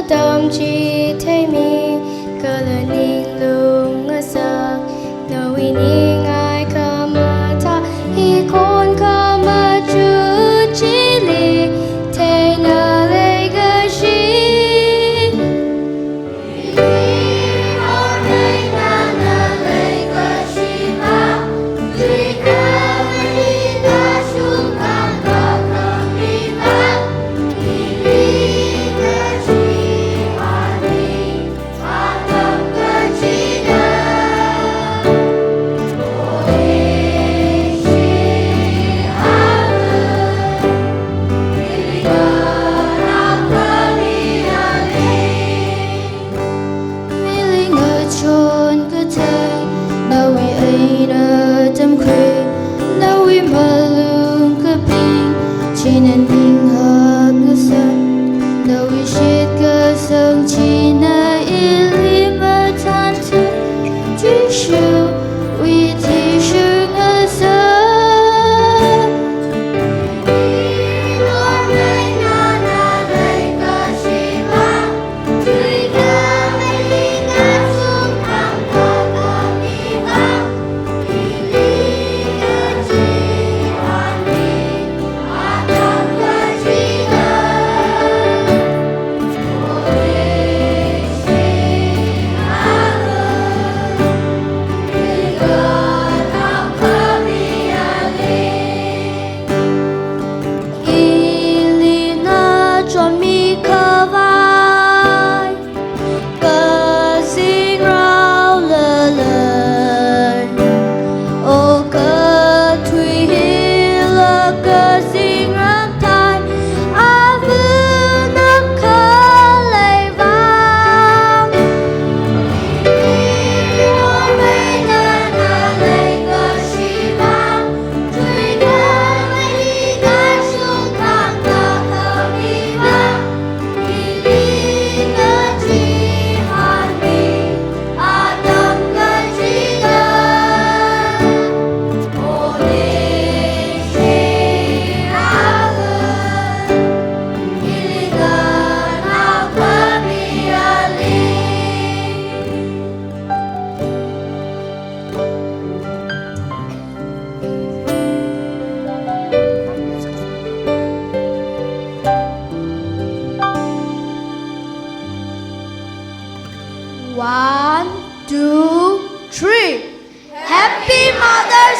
tâm chỉ thấy mi cơ là ninh lung ở xa nào vì ninh ai khám mà ta hi con khám mà chú chỉ li thế nào lấy cái gì chỉ nên bình hợp cứ sân đâu vì chết cơ sân chỉ nơi yên lý mà than thức chỉ siêu vì thì sự ngỡ sân One, two, three. Happy Mother's